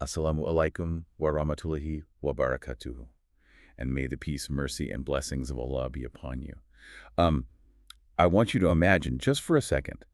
Assalamu alaikum wa rahmatullahi wa barakatuhu. And may the peace, mercy, and blessings of Allah be upon you. Um, I want you to imagine, just for a second,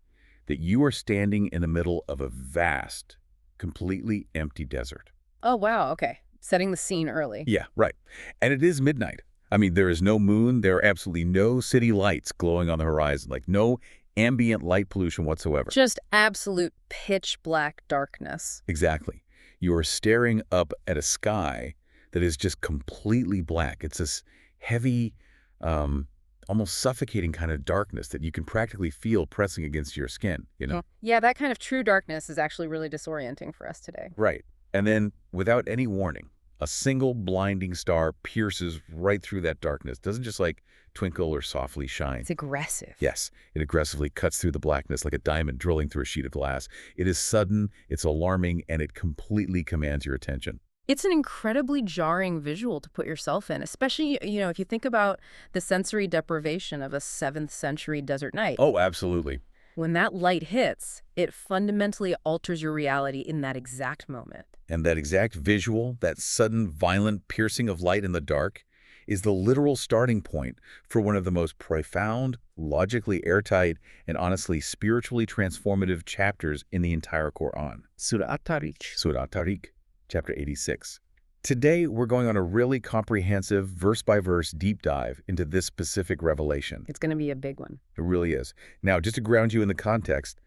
that you are standing in the middle of a vast, completely empty desert. Oh, wow. Okay. Setting the scene early. Yeah, right. And it is midnight. I mean, there is no moon. There are absolutely no city lights glowing on the horizon, like no ambient light pollution whatsoever. Just absolute pitch black darkness. Exactly. You are staring up at a sky that is just completely black. It's this heavy, almost suffocating kind of darkness that you can practically feel pressing against your skin, you know? Yeah, that kind of true darkness is actually really disorienting for us today. Right. And then, without any warning, a single blinding star pierces right through that darkness. Doesn't just like twinkle or softly shine. It's aggressive. Yes, it aggressively cuts through the blackness like a diamond drilling through a sheet of glass. It is sudden, it's alarming, and it completely commands your attention. It's an incredibly jarring visual to put yourself in, especially, if you think about the sensory deprivation of a 7th century desert night. Oh, absolutely. When that light hits, it fundamentally alters your reality in that exact moment. And that exact visual, that sudden, violent piercing of light in the dark, is the literal starting point for one of the most profound, logically airtight, and honestly spiritually transformative chapters in the entire Quran. Surah At-Taariq. Surah At-Taariq, chapter 86. Today, we're going on a really comprehensive, verse-by-verse deep dive into this specific revelation. It's going to be a big one. It really is. Now, just to ground you in the context,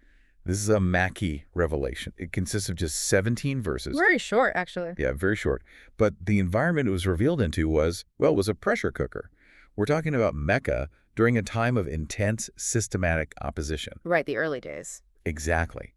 this is a Makki revelation. It consists of just 17 verses. Very short, actually. Yeah, very short. But the environment it was revealed into was a pressure cooker. We're talking about Mecca during a time of intense, systematic opposition. Right, the early days. Exactly.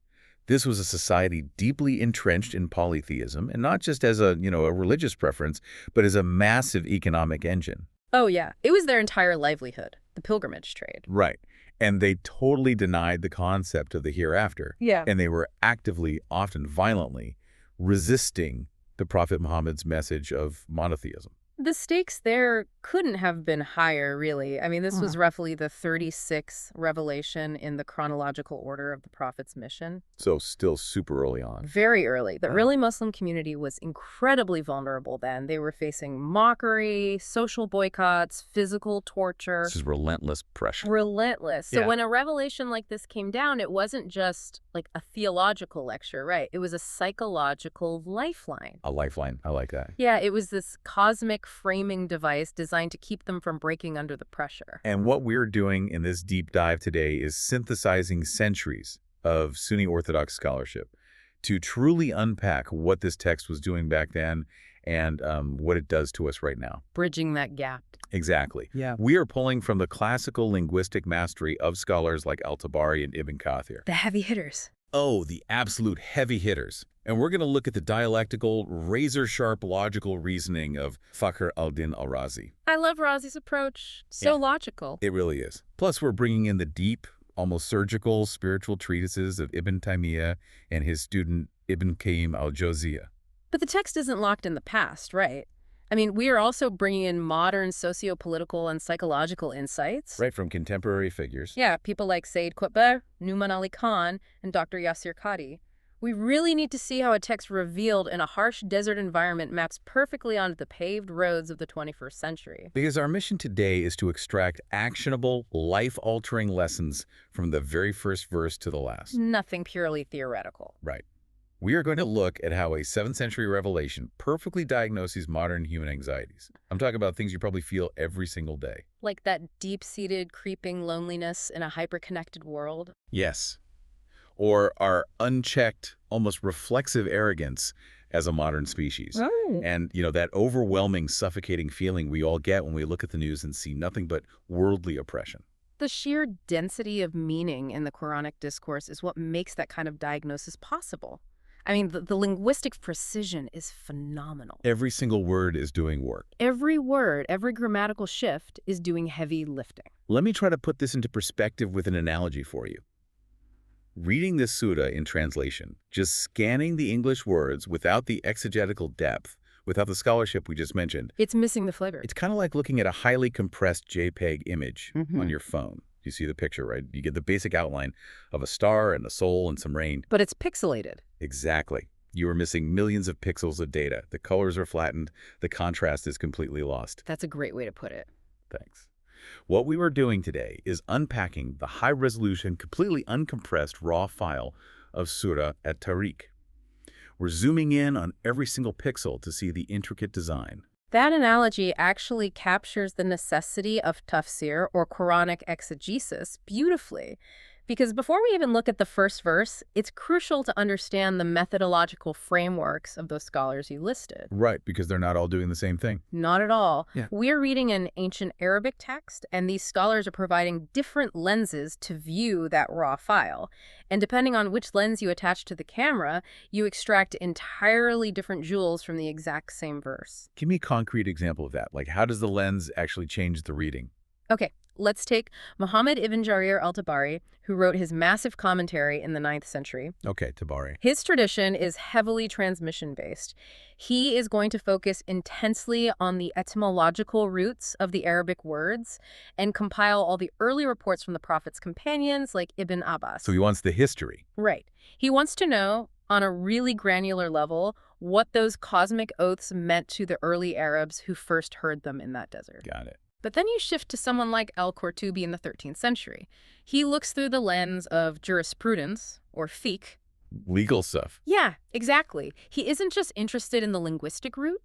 This was a society deeply entrenched in polytheism, and not just as a religious preference, but as a massive economic engine. Oh, yeah. It was their entire livelihood, the pilgrimage trade. Right. And they totally denied the concept of the hereafter. Yeah. And they were actively, often violently, resisting the Prophet Muhammad's message of monotheism. The stakes there couldn't have been higher, really. I mean, this was roughly the 36th revelation in the chronological order of the Prophet's mission. So still super early on. Very early. The early Muslim community was incredibly vulnerable then. They were facing mockery, social boycotts, physical torture. This is relentless pressure. Relentless. So Yeah. when a revelation like this came down, it wasn't just like a theological lecture, right? It was a psychological lifeline. A lifeline. I like that. Yeah, it was this cosmic framing device designed to keep them from breaking under the pressure. And what we're doing in this deep dive today is synthesizing centuries of Sunni Orthodox scholarship to truly unpack what this text was doing back then and what it does to us right now. Bridging that gap. Exactly. Yeah. We are pulling from the classical linguistic mastery of scholars like Al-Tabari and Ibn Kathir. The heavy hitters. Oh, the absolute heavy hitters. And we're going to look at the dialectical, razor-sharp logical reasoning of Fakhr al-Din al-Razi. I love Razi's approach. So logical. It really is. Plus, we're bringing in the deep, almost surgical, spiritual treatises of Ibn Taymiyyah and his student Ibn Qayyim al-Jawziyah. But the text isn't locked in the past, right? I mean, we are also bringing in modern socio-political and psychological insights. Right, from contemporary figures. Yeah, people like Sayyid Qutb, Numan Ali Khan, and Dr. Yasir Qadhi. We really need to see how a text revealed in a harsh desert environment maps perfectly onto the paved roads of the 21st century. Because our mission today is to extract actionable, life-altering lessons from the very first verse to the last. Nothing purely theoretical. Right. We are going to look at how a 7th century revelation perfectly diagnoses modern human anxieties. I'm talking about things you probably feel every single day. Like that deep-seated, creeping loneliness in a hyper-connected world. Yes. Or our unchecked, almost reflexive arrogance as a modern species. Oh. And, that overwhelming, suffocating feeling we all get when we look at the news and see nothing but worldly oppression. The sheer density of meaning in the Quranic discourse is what makes that kind of diagnosis possible. I mean, the linguistic precision is phenomenal. Every single word is doing work. Every word, every grammatical shift is doing heavy lifting. Let me try to put this into perspective with an analogy for you. Reading this surah in translation, just scanning the English words without the exegetical depth, without the scholarship we just mentioned, It's missing the flavor. it's kind of like looking at a highly compressed JPEG image on your phone. You see the picture, right? You get the basic outline of a star and a soul and some rain. But it's pixelated. Exactly. You are missing millions of pixels of data. The colors are flattened. The contrast is completely lost. That's a great way to put it. Thanks. What we were doing today is unpacking the high-resolution, completely uncompressed raw file of Surah At-Taariq. We're zooming in on every single pixel to see the intricate design. That analogy actually captures the necessity of tafsir, or Quranic exegesis, beautifully. Because before we even look at the first verse, it's crucial to understand the methodological frameworks of those scholars you listed. Right, because they're not all doing the same thing. Not at all. Yeah. We're reading an ancient Arabic text, and these scholars are providing different lenses to view that raw file. And depending on which lens you attach to the camera, you extract entirely different jewels from the exact same verse. Give me a concrete example of that. Like, how does the lens actually change the reading? Okay, let's take Muhammad ibn Jarir al-Tabari, who wrote his massive commentary in the 9th century. Okay, Tabari. His tradition is heavily transmission-based. He is going to focus intensely on the etymological roots of the Arabic words and compile all the early reports from the Prophet's companions like Ibn Abbas. So he wants the history. Right. He wants to know, on a really granular level, what those cosmic oaths meant to the early Arabs who first heard them in that desert. Got it. But then you shift to someone like al-Qurtubi in the 13th century. He looks through the lens of jurisprudence, or fiqh. Legal stuff. Yeah, exactly. He isn't just interested in the linguistic root.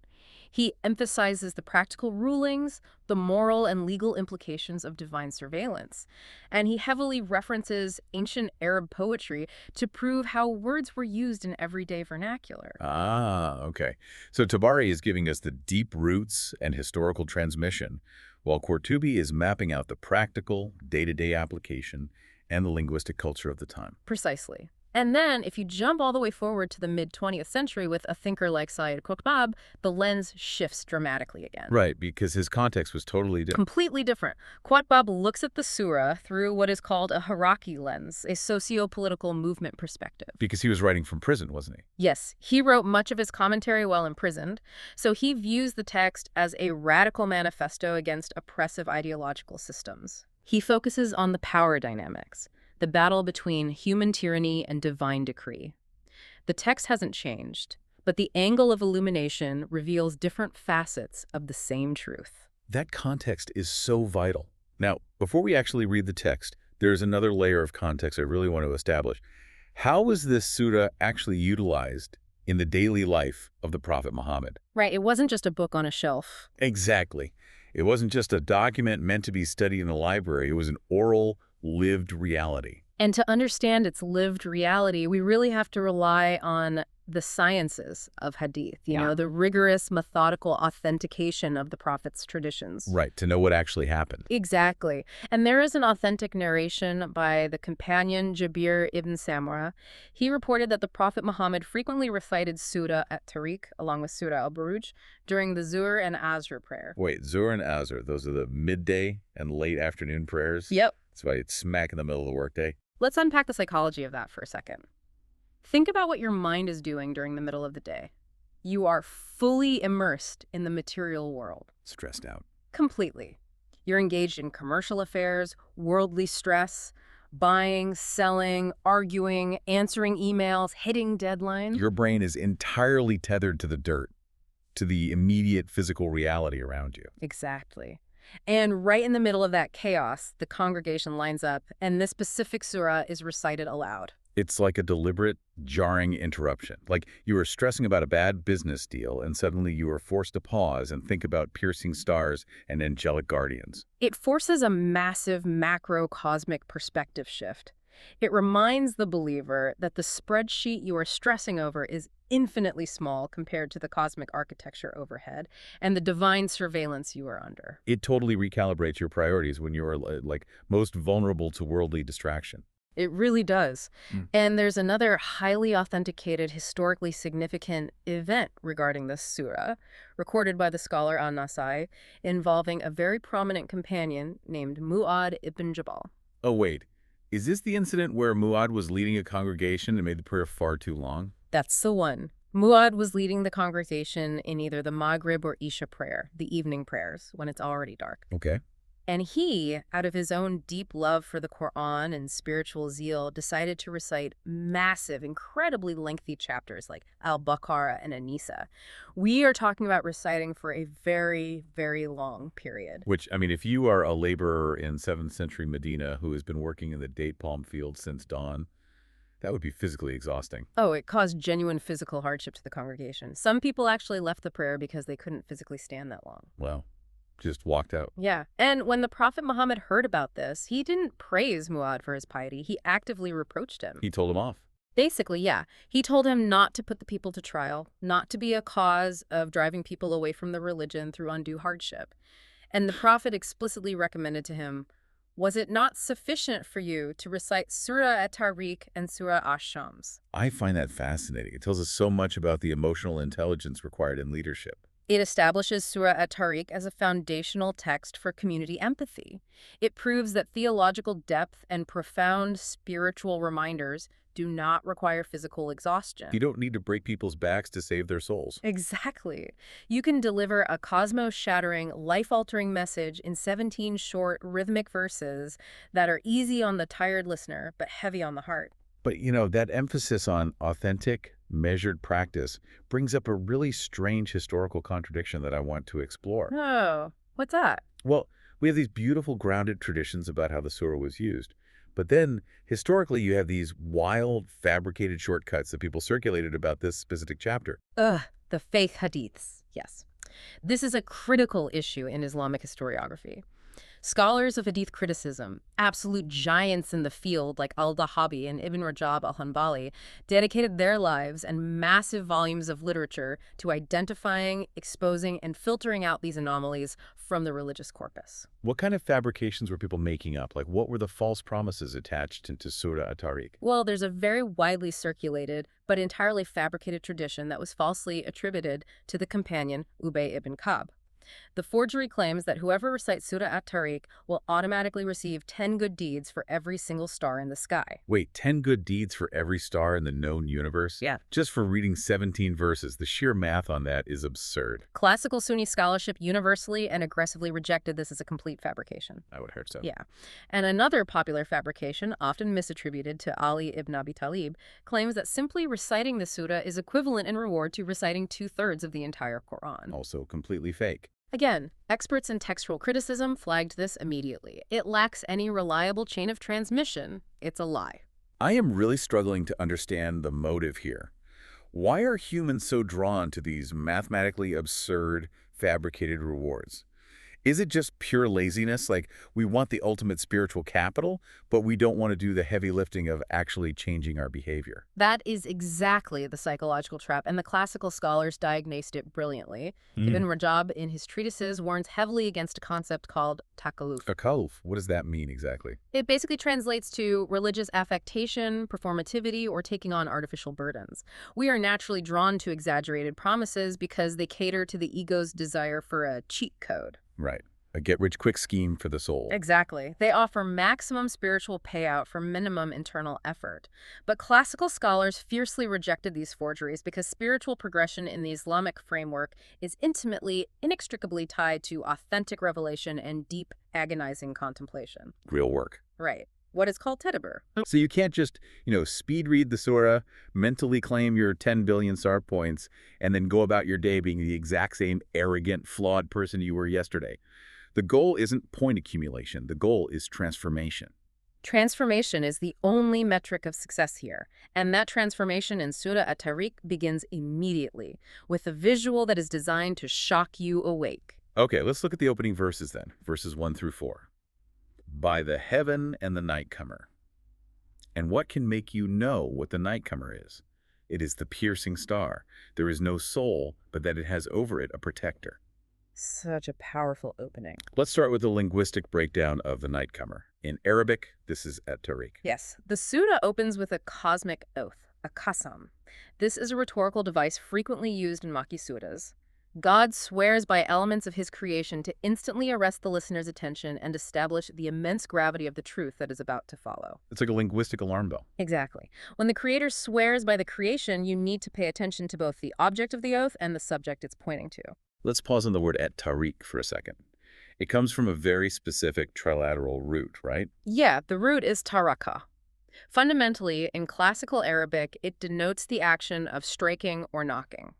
He emphasizes the practical rulings, the moral and legal implications of divine surveillance. And he heavily references ancient Arab poetry to prove how words were used in everyday vernacular. Ah, okay. So Tabari is giving us the deep roots and historical transmission, while Qurtubi is mapping out the practical, day-to-day application and the linguistic culture of the time. Precisely. And then, if you jump all the way forward to the mid-20th century with a thinker like Sayyid Qutb, the lens shifts dramatically again. Right, because his context was totally different. Completely different. Qutb looks at the surah through what is called a Haraki lens, a socio-political movement perspective. Because he was writing from prison, wasn't he? Yes, he wrote much of his commentary while imprisoned, so he views the text as a radical manifesto against oppressive ideological systems. He focuses on the power dynamics, the battle between human tyranny and divine decree. The text hasn't changed, but the angle of illumination reveals different facets of the same truth. That context is so vital. Now, before we actually read the text, there's another layer of context I really want to establish. How was this surah actually utilized in the daily life of the Prophet Muhammad? Right, it wasn't just a book on a shelf. Exactly. It wasn't just a document meant to be studied in a library. It was an oral, lived reality. And to understand its lived reality, we really have to rely on the sciences of hadith, you know, the rigorous, methodical authentication of the Prophet's traditions. Right, to know what actually happened. Exactly. And there is an authentic narration by the companion Jabir ibn Samura. He reported that the Prophet Muhammad frequently recited Surah At-Taariq along with Surah Al-Buruj during the Zuhr and Asr prayer. Wait, Zuhr and Asr, those are the midday and late afternoon prayers? Yep. That's why it's smack in the middle of the workday. Let's unpack the psychology of that for a second. Think about what your mind is doing during the middle of the day. You are fully immersed in the material world. Stressed out. Completely. You're engaged in commercial affairs, worldly stress, buying, selling, arguing, answering emails, hitting deadlines. Your brain is entirely tethered to the dirt, to the immediate physical reality around you. Exactly. And right in the middle of that chaos, the congregation lines up, and this specific surah is recited aloud. It's like a deliberate, jarring interruption. Like you were stressing about a bad business deal, and suddenly you were forced to pause and think about piercing stars and angelic guardians. It forces a massive macrocosmic perspective shift. It reminds the believer that the spreadsheet you are stressing over is infinitely small compared to the cosmic architecture overhead and the divine surveillance you are under. It totally recalibrates your priorities when you are like most vulnerable to worldly distraction. It really does. And there's another highly authenticated, historically significant event regarding this surah, recorded by the scholar An-Nasai, involving a very prominent companion named Mu'adh ibn Jabal. Oh, wait. Is this the incident where Mu'adh was leading a congregation and made the prayer far too long? That's the one. Mu'adh was leading the congregation in either the Maghrib or Isha prayer, the evening prayers, when it's already dark. Okay. And he, out of his own deep love for the Quran and spiritual zeal, decided to recite massive, incredibly lengthy chapters like Al-Baqarah and An-Nisa. We are talking about reciting for a very, very long period. Which, I mean, if you are a laborer in 7th century Medina who has been working in the date palm fields since dawn, that would be physically exhausting. Oh, it caused genuine physical hardship to the congregation. Some people actually left the prayer because they couldn't physically stand that long. Well, just walked out. Yeah. And when the Prophet Muhammad heard about this, he didn't praise Mu'adh for his piety. He actively reproached him. He told him off. Basically, yeah. He told him not to put the people to trial, not to be a cause of driving people away from the religion through undue hardship. And the Prophet explicitly recommended to him, was it not sufficient for you to recite Surah At-Taariq and Surah Ash-Shams? I find that fascinating. It tells us so much about the emotional intelligence required in leadership. It establishes Surah At-Taariq as a foundational text for community empathy. It proves that theological depth and profound spiritual reminders do not require physical exhaustion. You don't need to break people's backs to save their souls. Exactly. You can deliver a cosmos-shattering, life-altering message in 17 short, rhythmic verses that are easy on the tired listener, but heavy on the heart. But, that emphasis on authentic, measured practice brings up a really strange historical contradiction that I want to explore. Oh, what's that? Well, we have these beautiful grounded traditions about how the surah was used. But then, historically, you have these wild, fabricated shortcuts that people circulated about this specific chapter. Ugh, the fake hadiths. Yes. This is a critical issue in Islamic historiography. Scholars of hadith criticism, absolute giants in the field like al-Dahabi and Ibn Rajab al-Hanbali, dedicated their lives and massive volumes of literature to identifying, exposing, and filtering out these anomalies from the religious corpus. What kind of fabrications were people making up? Like, what were the false promises attached into Surah At-Taariq? Well, there's a very widely circulated but entirely fabricated tradition that was falsely attributed to the companion Ubay ibn Ka'b. The forgery claims that whoever recites Surah At-Taariq will automatically receive 10 good deeds for every single star in the sky. Wait, 10 good deeds for every star in the known universe? Yeah. Just for reading 17 verses. The sheer math on that is absurd. Classical Sunni scholarship universally and aggressively rejected this as a complete fabrication. I would heard so. Yeah. And another popular fabrication, often misattributed to Ali ibn Abi Talib, claims that simply reciting the surah is equivalent in reward to reciting 2/3 of the entire Quran. Also completely fake. Again, experts in textual criticism flagged this immediately. It lacks any reliable chain of transmission. It's a lie. I am really struggling to understand the motive here. Why are humans so drawn to these mathematically absurd, fabricated rewards? Is it just pure laziness, like we want the ultimate spiritual capital, but we don't want to do the heavy lifting of actually changing our behavior? That is exactly the psychological trap, and the classical scholars diagnosed it brilliantly. Ibn Rajab, in his treatises, warns heavily against a concept called takalluf. Takalluf, what does that mean exactly? It basically translates to religious affectation, performativity, or taking on artificial burdens. We are naturally drawn to exaggerated promises because they cater to the ego's desire for a cheat code. Right. A get-rich-quick scheme for the soul. Exactly. They offer maximum spiritual payout for minimum internal effort. But classical scholars fiercely rejected these forgeries because spiritual progression in the Islamic framework is intimately, inextricably tied to authentic revelation and deep, agonizing contemplation. Real work. Right. What is called tadabbur. So you can't just, speed read the surah, mentally claim your 10 billion star points, and then go about your day being the exact same arrogant, flawed person you were yesterday. The goal isn't point accumulation. The goal is transformation. Transformation is the only metric of success here, and that transformation in Surah At-Taariq begins immediately, with a visual that is designed to shock you awake. Okay, let's look at the opening verses then, verses 1 through 4. By the heaven and the nightcomer. And what can make you know what the nightcomer is? It is the piercing star. There is no soul, but that it has over it a protector. Such a powerful opening. Let's start with the linguistic breakdown of the nightcomer. In Arabic, this is At-Taariq. Yes, the surah opens with a cosmic oath, a qasam. This is a rhetorical device frequently used in Makki surahs. God swears by elements of his creation to instantly arrest the listener's attention and establish the immense gravity of the truth that is about to follow. It's like a linguistic alarm bell. Exactly. When the creator swears by the creation, you need to pay attention to both the object of the oath and the subject it's pointing to. Let's pause on the word At-Taariq for a second. It comes from a very specific trilateral root, right? Yeah, the root is taraka. Fundamentally, in classical Arabic, it denotes the action of striking or knocking.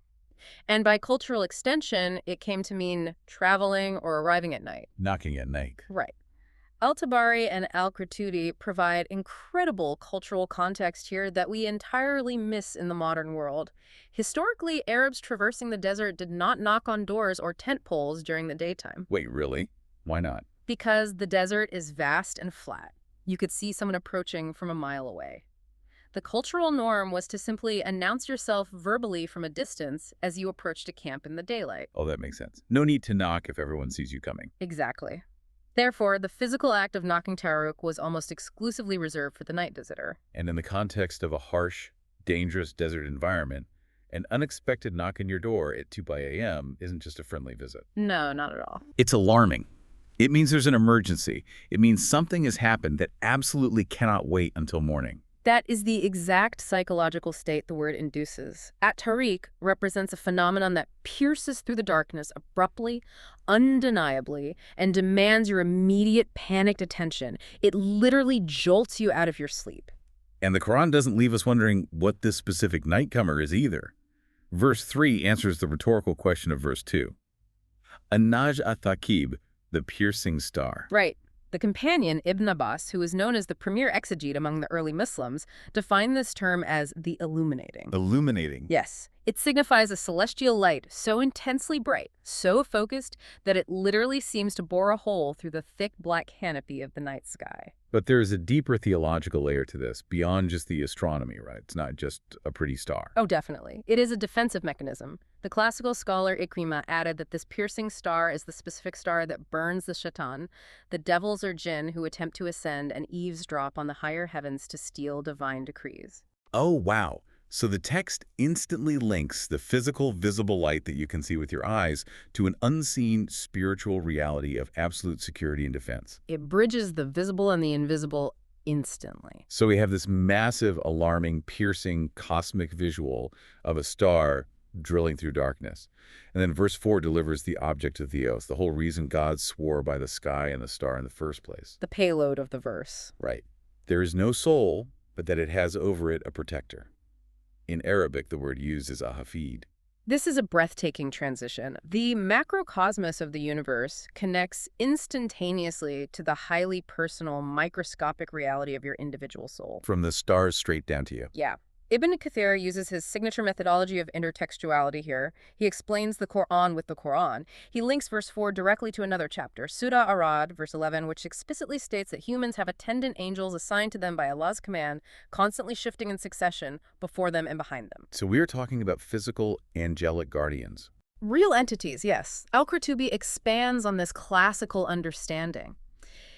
And by cultural extension, it came to mean traveling or arriving at night. Knocking at night. Right. Al-Tabari and Al-Qurtubi provide incredible cultural context here that we entirely miss in the modern world. Historically, Arabs traversing the desert did not knock on doors or tent poles during the daytime Wait, really? Why not? because the desert is vast and flat. You could see someone approaching from a mile away. The cultural norm was to simply announce yourself verbally from a distance as you approached a camp in the daylight. Oh, that makes sense. No need to knock if everyone sees you coming. Exactly. Therefore, the physical act of knocking Taaruk was almost exclusively reserved for the night visitor. And in the context of a harsh, dangerous desert environment, an unexpected knock on your door at 2 a.m. isn't just a friendly visit. No, not at all. It's alarming. It means there's an emergency. It means something has happened that absolutely cannot wait until morning. That is the exact psychological state the word induces. At-Taariq represents a phenomenon that pierces through the darkness abruptly, undeniably, and demands your immediate panicked attention. It literally jolts you out of your sleep. And the Quran doesn't leave us wondering what this specific nightcomer is either. Verse 3 answers the rhetorical question of verse 2. An-Naj at-Thaqib, the piercing star. Right. The companion, Ibn Abbas, who is known as the premier exegete among the early Muslims, defined this term as the illuminating. Illuminating. Yes, it signifies a celestial light so intensely bright, so focused, that it literally seems to bore a hole through the thick black canopy of the night sky. But there is a deeper theological layer to this, beyond just the astronomy, right? It's not just a pretty star. Oh, definitely. It is a defensive mechanism. The classical scholar Ikrimah added that this piercing star is the specific star that burns the shaitan, the devils or jinn who attempt to ascend and eavesdrop on the higher heavens to steal divine decrees. Oh, wow. So the text instantly links the physical, visible light that you can see with your eyes to an unseen spiritual reality of absolute security and defense. It bridges the visible and the invisible instantly. So we have this massive, alarming, piercing, cosmic visual of a star drilling through darkness. And then verse 4 delivers the object of theos, the whole reason God swore by the sky and the star in the first place. The payload of the verse. Right. There is no soul, but that it has over it a protector. In Arabic, the word used is a hafid. This is a breathtaking transition. The macrocosmos of the universe connects instantaneously to the highly personal, microscopic reality of your individual soul. From the stars straight down to you. Yeah. Ibn Kathir uses his signature methodology of intertextuality here. He explains the Quran with the Quran. He links verse 4 directly to another chapter, Surah At-Taariq, verse 11, which explicitly states that humans have attendant angels assigned to them by Allah's command, constantly shifting in succession before them and behind them. So we're talking about physical angelic guardians. Real entities, yes. Al-Qurtubi expands on this classical understanding.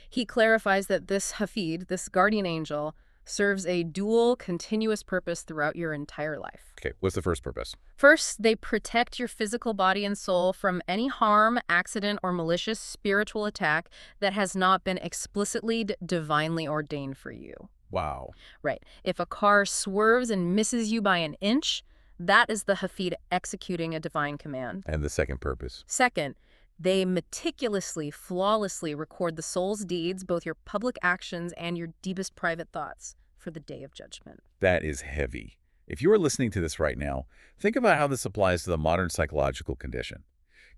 He clarifies that this hafid, this guardian angel, serves a dual, continuous purpose throughout your entire life. Okay, what's the first purpose? First, they protect your physical body and soul from any harm, accident, or malicious spiritual attack that has not been explicitly divinely ordained for you. Wow. Right. If a car swerves and misses you by an inch, that is the hafid executing a divine command. And the second purpose? Second, they meticulously, flawlessly record the soul's deeds, both your public actions and your deepest private thoughts, for the day of judgment. That is heavy. If you are listening to this right now, think about how this applies to the modern psychological condition.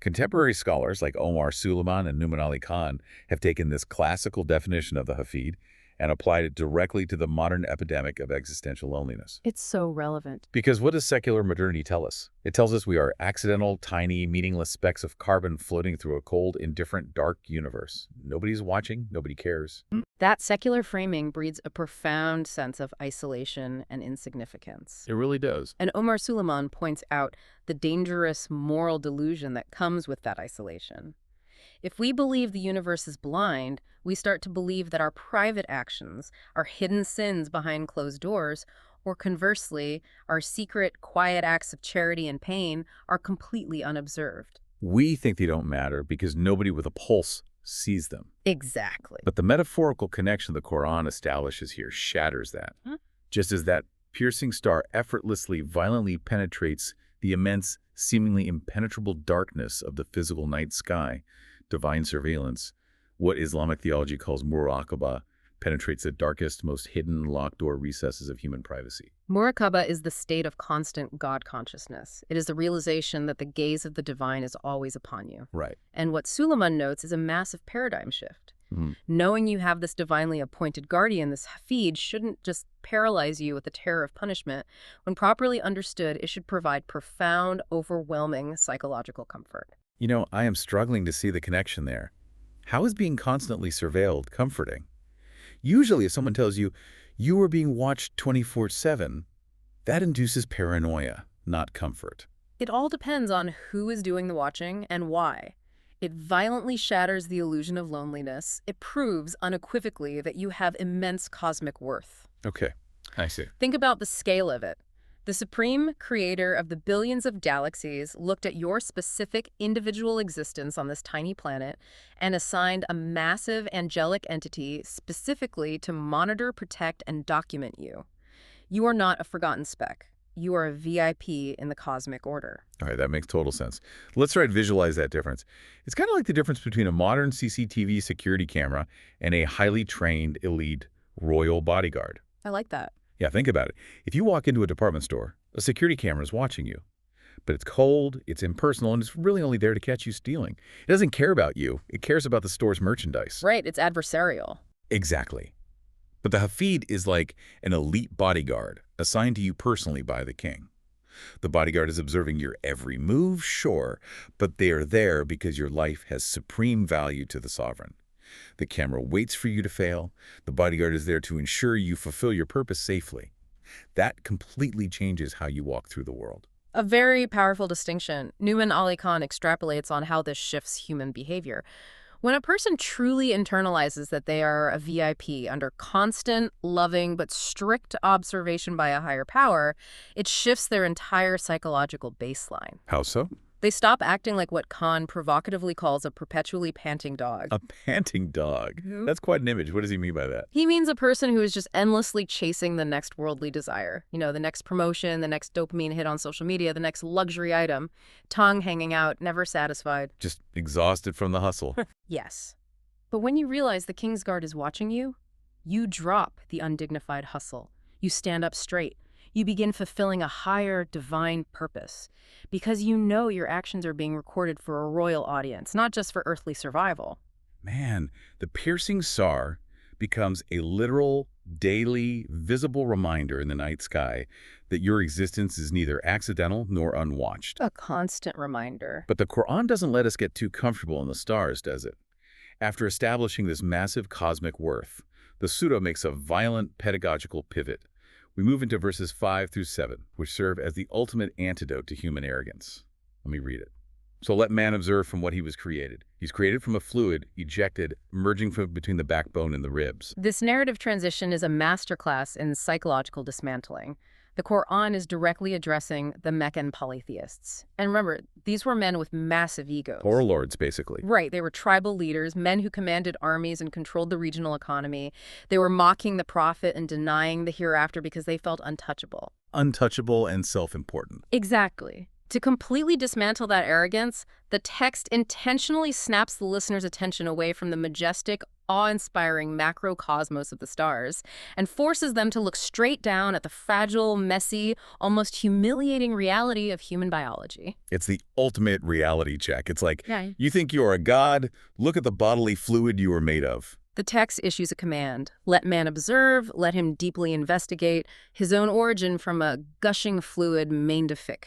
Contemporary scholars like Omar Suleiman and Numan Ali Khan have taken this classical definition of the hafid and applied it directly to the modern epidemic of existential loneliness. It's so relevant. Because what does secular modernity tell us? It tells us we are accidental, tiny, meaningless specks of carbon floating through a cold, indifferent, dark universe. Nobody's watching, nobody cares. That secular framing breeds a profound sense of isolation and insignificance. It really does. And Omar Suleiman points out the dangerous moral delusion that comes with that isolation. If we believe the universe is blind, we start to believe that our private actions, our hidden sins behind closed doors, or conversely, our secret, quiet acts of charity and pain are completely unobserved. We think they don't matter because nobody with a pulse sees them. Exactly. But the metaphorical connection the Quran establishes here shatters that. Just as that piercing star effortlessly, violently penetrates the immense, seemingly impenetrable darkness of the physical night sky, divine surveillance, what Islamic theology calls muraqabah, penetrates the darkest, most hidden, locked-door recesses of human privacy. Muraqabah is the state of constant God consciousness. It is the realization that the gaze of the divine is always upon you. Right. And what Suleiman notes is a massive paradigm shift. Mhm. Knowing you have this divinely appointed guardian, this hafid, shouldn't just paralyze you with the terror of punishment. When properly understood, it should provide profound, overwhelming psychological comfort. You know, I am struggling to see the connection there. How is being constantly surveilled comforting? Usually, if someone tells you, you are being watched 24/7, that induces paranoia, not comfort. It all depends on who is doing the watching and why. It violently shatters the illusion of loneliness. It proves unequivocally that you have immense cosmic worth. Okay, I see. Think about the scale of it. The supreme creator of the billions of galaxies looked at your specific individual existence on this tiny planet and assigned a massive angelic entity specifically to monitor, protect, and document you. You are not a forgotten speck. You are a VIP in the cosmic order. All right, that makes total sense. Let's try to visualize that difference. It's kind of like the difference between a modern CCTV security camera and a highly trained, elite, royal bodyguard. I like that. Yeah, think about it. If you walk into a department store, a security camera is watching you. But it's cold, it's impersonal, and it's really only there to catch you stealing. It doesn't care about you. It cares about the store's merchandise. Right, it's adversarial. Exactly. But the Hafid is like an elite bodyguard assigned to you personally by the king. The bodyguard is observing your every move, sure, but they are there because your life has supreme value to the sovereign. The camera waits for you to fail. The bodyguard is there to ensure you fulfill your purpose safely. That completely changes how you walk through the world. A very powerful distinction. Nouman Ali Khan extrapolates on how this shifts human behavior. When a person truly internalizes that they are a VIP under constant, loving, but strict observation by a higher power, it shifts their entire psychological baseline. How so? They stop acting like what Khan provocatively calls a perpetually panting dog. A panting dog. That's quite an image. What does he mean by that? He means a person who is just endlessly chasing the next worldly desire. You know, the next promotion, the next dopamine hit on social media, the next luxury item. Tongue hanging out, never satisfied. Just exhausted from the hustle. Yes. But when you realize the King's Guard is watching you, you drop the undignified hustle. You stand up straight. You begin fulfilling a higher divine purpose because you know your actions are being recorded for a royal audience, not just for earthly survival. Man, the piercing star becomes a literal, daily, visible reminder in the night sky that your existence is neither accidental nor unwatched. A constant reminder. But the Quran doesn't let us get too comfortable in the stars, does it? After establishing this massive cosmic worth, the surah makes a violent pedagogical pivot. We move into verses 5 through 7, which serve as the ultimate antidote to human arrogance. Let me read it. So let man observe from what he was created. He's created from a fluid, ejected, emerging from between the backbone and the ribs. This narrative transition is a masterclass in psychological dismantling. The Quran is directly addressing the Meccan polytheists. And remember, these were men with massive egos. Warlords, basically. Right, they were tribal leaders, men who commanded armies and controlled the regional economy. They were mocking the prophet and denying the hereafter because they felt untouchable. Untouchable and self-important. Exactly. To completely dismantle that arrogance, the text intentionally snaps the listener's attention away from the majestic, awe-inspiring macrocosmos of the stars and forces them to look straight down at the fragile, messy, almost humiliating reality of human biology. It's the ultimate reality check. It's like, Yeah. you think you are a god? Look at the bodily fluid you are made of. The text issues a command. Let man observe, let him deeply investigate his own origin from a gushing fluid main to fic.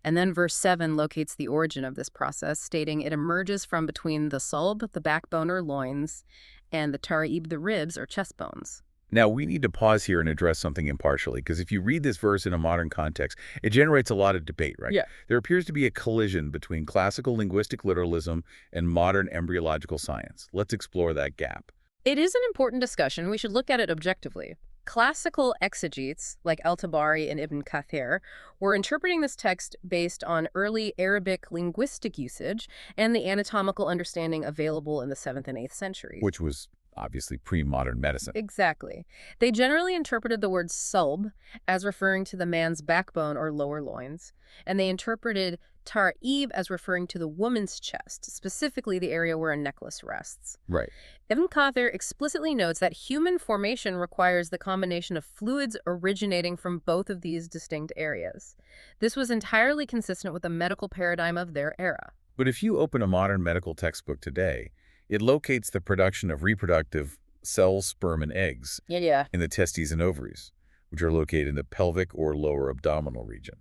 And then verse 7 locates the origin of this process, stating it emerges from between the sulb, the backbone or loins, and the tara'ib, the ribs or chest bones. Now, we need to pause here and address something impartially, because if you read this verse in a modern context, it generates a lot of debate, right? Yeah. There appears to be a collision between classical linguistic literalism and modern embryological science. Let's explore that gap. It is an important discussion. We should look at it objectively. Classical exegetes, like Al-Tabari and Ibn Kathir, were interpreting this text based on early Arabic linguistic usage and the anatomical understanding available in the 7th and 8th centuries. Which was obviously pre-modern medicine. Exactly. They generally interpreted the word sulb as referring to the man's backbone or lower loins, and they interpreted tar'ib as referring to the woman's chest, specifically the area where a necklace rests. Right. Ibn Kathir explicitly notes that human formation requires the combination of fluids originating from both of these distinct areas. This was entirely consistent with the medical paradigm of their era. But if you open a modern medical textbook today, it locates the production of reproductive cells, sperm, and eggs Yeah. in the testes and ovaries, which are located in the pelvic or lower abdominal region.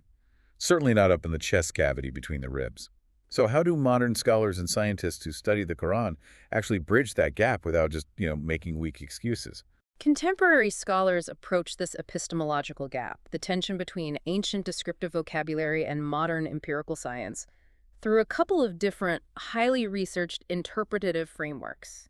Certainly not up in the chest cavity between the ribs. So how do modern scholars and scientists who study the Quran actually bridge that gap without just, making weak excuses? Contemporary scholars approach this epistemological gap, the tension between ancient descriptive vocabulary and modern empirical science, through a couple of different, highly researched interpretative frameworks.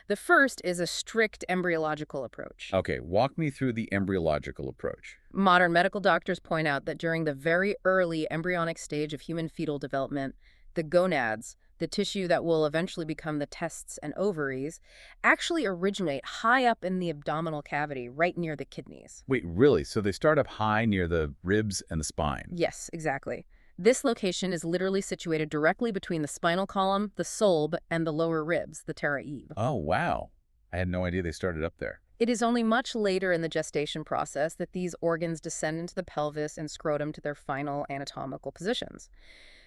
The first is a strict embryological approach. Okay, walk me through the embryological approach. Modern medical doctors point out that during the very early embryonic stage of human fetal development, the gonads, the tissue that will eventually become the testes and ovaries, actually originate high up in the abdominal cavity, right near the kidneys. Wait, really? So they start up high near the ribs and the spine? Yes, exactly. This location is literally situated directly between the spinal column, the sulb, and the lower ribs, the tara'ib. Oh, wow. I had no idea they started up there. It is only much later in the gestation process that these organs descend into the pelvis and scrotum to their final anatomical positions.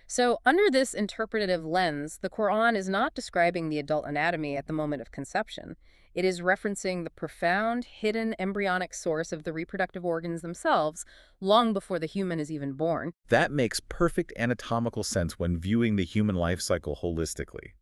So, under this interpretative lens, the Quran is not describing the adult anatomy at the moment of conception. It is referencing the profound, hidden embryonic source of the reproductive organs themselves long before the human is even born. That makes perfect anatomical sense when viewing the human life cycle holistically.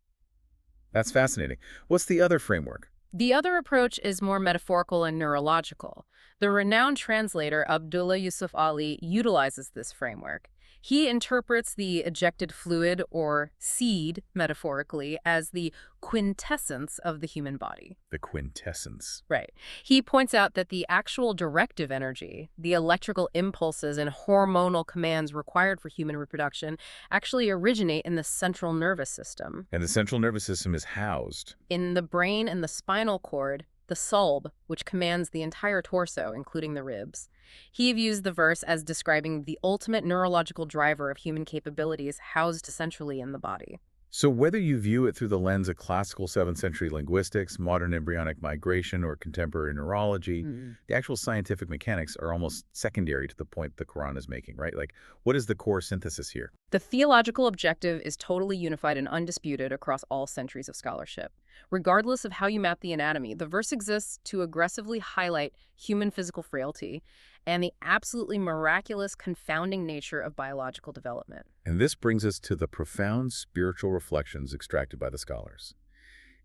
That's fascinating. What's the other framework? The other approach is more metaphorical and neurological. The renowned translator Abdullah Yusuf Ali utilizes this framework. He interprets the ejected fluid, or seed, metaphorically, as the quintessence of the human body. The quintessence. Right. He points out that the actual directive energy, the electrical impulses and hormonal commands required for human reproduction, actually originate in the central nervous system. And the central nervous system is housed In the brain and the spinal cord, the sulb, which commands the entire torso, including the ribs. He views the verse as describing the ultimate neurological driver of human capabilities housed centrally in the body. So whether you view it through the lens of classical 7th century linguistics, modern embryonic migration, or contemporary neurology, the actual scientific mechanics are almost secondary to the point the Quran is making, right? Like, what is the core synthesis here? The theological objective is totally unified and undisputed across all centuries of scholarship. Regardless of how you map the anatomy, the verse exists to aggressively highlight human physical frailty and the absolutely miraculous, confounding nature of biological development. And this brings us to the profound spiritual reflections extracted by the scholars.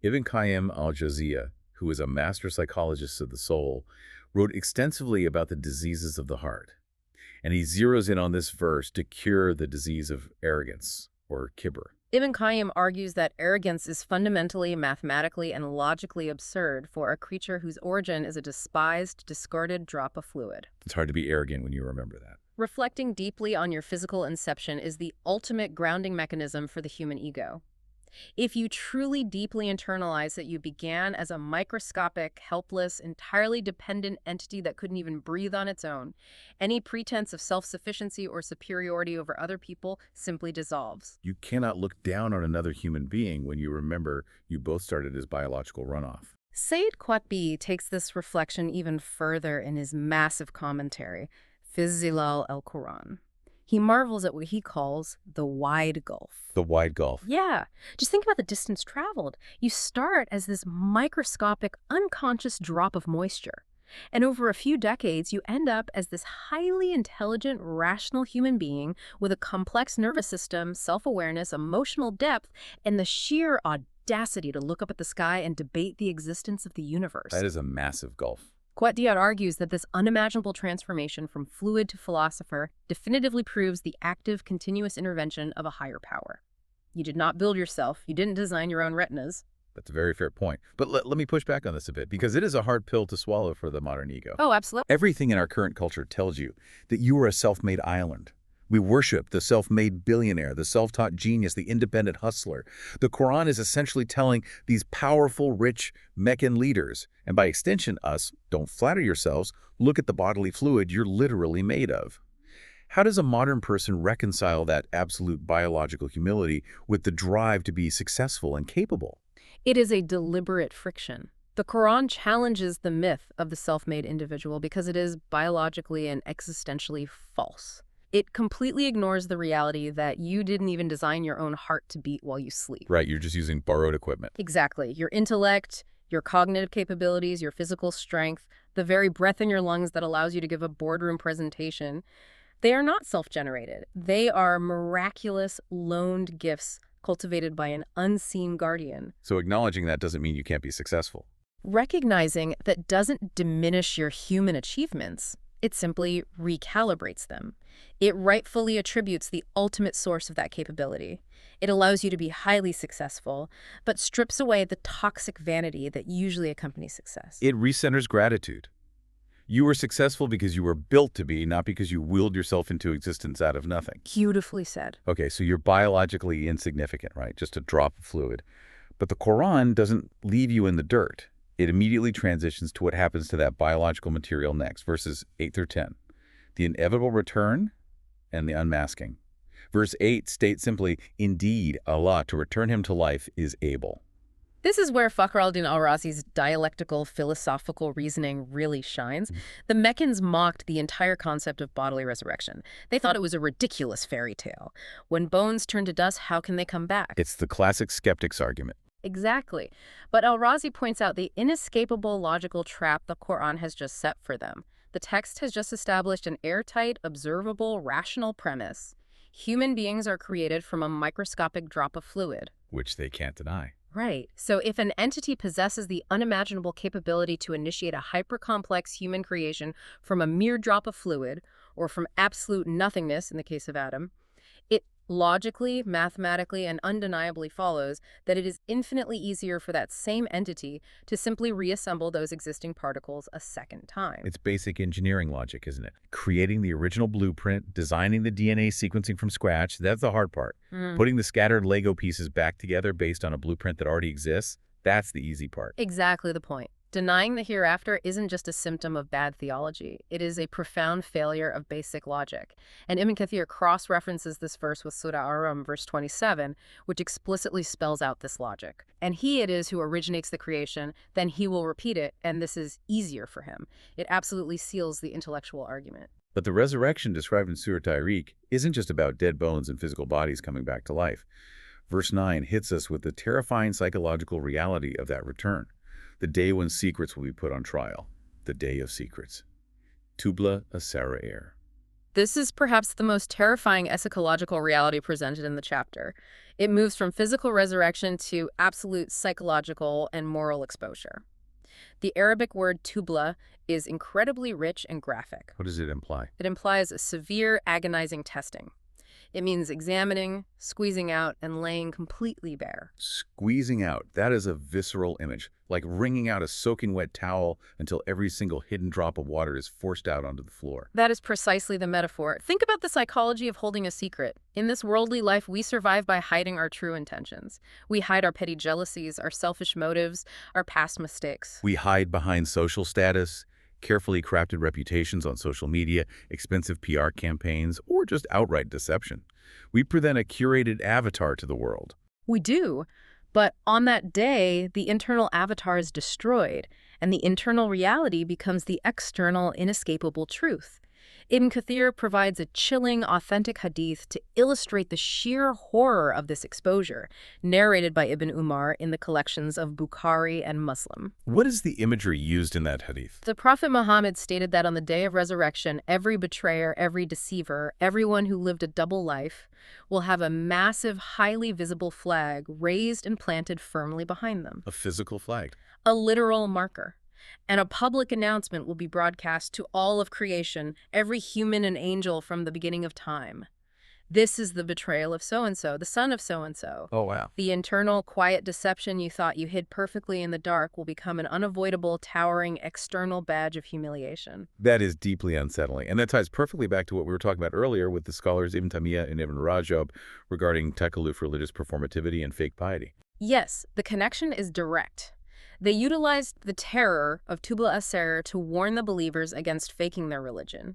Ibn Qayyim al-Jawziyya, who is a master psychologist of the soul, wrote extensively about the diseases of the heart. And he zeroes in on this verse to cure the disease of arrogance, or kibr. Ibn Qayyim argues that arrogance is fundamentally, mathematically, and logically absurd for a creature whose origin is a despised, discarded drop of fluid. It's hard to be arrogant when you remember that. Reflecting deeply on your physical inception is the ultimate grounding mechanism for the human ego. If you truly deeply internalize that you began as a microscopic, helpless, entirely dependent entity that couldn't even breathe on its own, any pretense of self-sufficiency or superiority over other people simply dissolves. You cannot look down on another human being when you remember you both started as biological runoff. Sayyid Qutb takes this reflection even further in his massive commentary, Fi Zilal al-Quran. He marvels at what he calls the wide gulf. The wide gulf. Yeah. Just think about the distance traveled. You start as this microscopic, unconscious drop of moisture. And over a few decades, you end up as this highly intelligent, rational human being with a complex nervous system, self-awareness, emotional depth, and the sheer audacity to look up at the sky and debate the existence of the universe. That is a massive gulf. Qutb argues that this unimaginable transformation from fluid to philosopher definitively proves the active, continuous intervention of a higher power. You did not build yourself. You didn't design your own retinas. That's a very fair point. But let me push back on this a bit, because it is a hard pill to swallow for the modern ego. Oh, absolutely. Everything in our current culture tells you that you are a self-made island, We worship the self-made billionaire, the self-taught genius, the independent hustler. The Quran is essentially telling these powerful, rich Meccan leaders, and by extension us, don't flatter yourselves, look at the bodily fluid you're literally made of. How does a modern person reconcile that absolute biological humility with the drive to be successful and capable? It is a deliberate friction. The Quran challenges the myth of the self-made individual because it is biologically and existentially false. It completely ignores the reality that you didn't even design your own heart to beat while you sleep. Right, you're just using borrowed equipment. Exactly. Your intellect, your cognitive capabilities, your physical strength, the very breath in your lungs that allows you to give a boardroom presentation, they are not self-generated. They are miraculous, loaned gifts cultivated by an unseen guardian. So acknowledging that doesn't mean you can't be successful. Recognizing that doesn't diminish your human achievements. It simply recalibrates them. It rightfully attributes the ultimate source of that capability. It allows you to be highly successful, but strips away the toxic vanity that usually accompanies success. It recenters gratitude. You were successful because you were built to be, not because you willed yourself into existence out of nothing. Beautifully said. Okay, so you're biologically insignificant, right? Just a drop of fluid. But the Quran doesn't leave you in the dirt. It immediately transitions to what happens to that biological material next, verses 8 through 10. The inevitable return and the unmasking. Verse 8 states simply, indeed, Allah, to return him to life, is able. This is where Fakhr al-Din al-Razi's dialectical philosophical reasoning really shines. The Meccans mocked the entire concept of bodily resurrection. They thought it was a ridiculous fairy tale. When bones turn to dust, how can they come back? It's the classic skeptic's argument. Exactly. But al-Razi points out the inescapable logical trap the Quran has just set for them. The text has just established an airtight, observable, rational premise. Human beings are created from a microscopic drop of fluid. Which they can't deny. Right. So if an entity possesses the unimaginable capability to initiate a hyper-complex human creation from a mere drop of fluid, or from absolute nothingness in the case of Adam, it logically, mathematically, and undeniably follows that it is infinitely easier for that same entity to simply reassemble those existing particles a second time. It's basic engineering logic, isn't it? Creating the original blueprint, designing the DNA sequencing from scratch, that's the hard part. Putting the scattered Lego pieces back together based on a blueprint that already exists, that's the easy part. Exactly the point. Denying the hereafter isn't just a symptom of bad theology. It is a profound failure of basic logic. And Ibn Kathir cross-references this verse with Surah Ar-Rum, verse 27, which explicitly spells out this logic. And he it is who originates the creation, then he will repeat it, and this is easier for him. It absolutely seals the intellectual argument. But the resurrection described in Surah At-Taariq isn't just about dead bones and physical bodies coming back to life. Verse 9 hits us with the terrifying psychological reality of that return. The day when secrets will be put on trial. The day of secrets. Tubla Asara Air. This is perhaps the most terrifying eschatological reality presented in the chapter. It moves from physical resurrection to absolute psychological and moral exposure. The Arabic word tubla is incredibly rich and graphic. What does it imply? It implies a severe, agonizing testing. It means examining, squeezing out, and laying completely bare. Squeezing out. That is a visceral image, like wringing out a soaking wet towel until every single hidden drop of water is forced out onto the floor. That is precisely the metaphor. Think about the psychology of holding a secret. In this worldly life, we survive by hiding our true intentions. We hide our petty jealousies, our selfish motives, our past mistakes. We hide behind social status, carefully crafted reputations on social media, expensive PR campaigns, or just outright deception. We present a curated avatar to the world. We do, but on that day, the internal avatar is destroyed, and the internal reality becomes the external, inescapable truth. Ibn Kathir provides a chilling, authentic hadith to illustrate the sheer horror of this exposure, narrated by Ibn Umar in the collections of Bukhari and Muslim. What is the imagery used in that hadith? The Prophet Muhammad stated that on the day of resurrection, every betrayer, every deceiver, everyone who lived a double life will have a massive, highly visible flag raised and planted firmly behind them. A physical flag. A literal marker. And a public announcement will be broadcast to all of creation, every human and angel from the beginning of time. This is the betrayal of so-and-so, the son of so-and-so. Oh, wow. The internal, quiet deception you thought you hid perfectly in the dark will become an unavoidable, towering, external badge of humiliation. That is deeply unsettling. And that ties perfectly back to what we were talking about earlier with the scholars Ibn Taymiyyah and Ibn Rajab regarding takaluf, religious performativity, and fake piety. Yes, the connection is direct. They utilized the terror of Tubal Aser to warn the believers against faking their religion.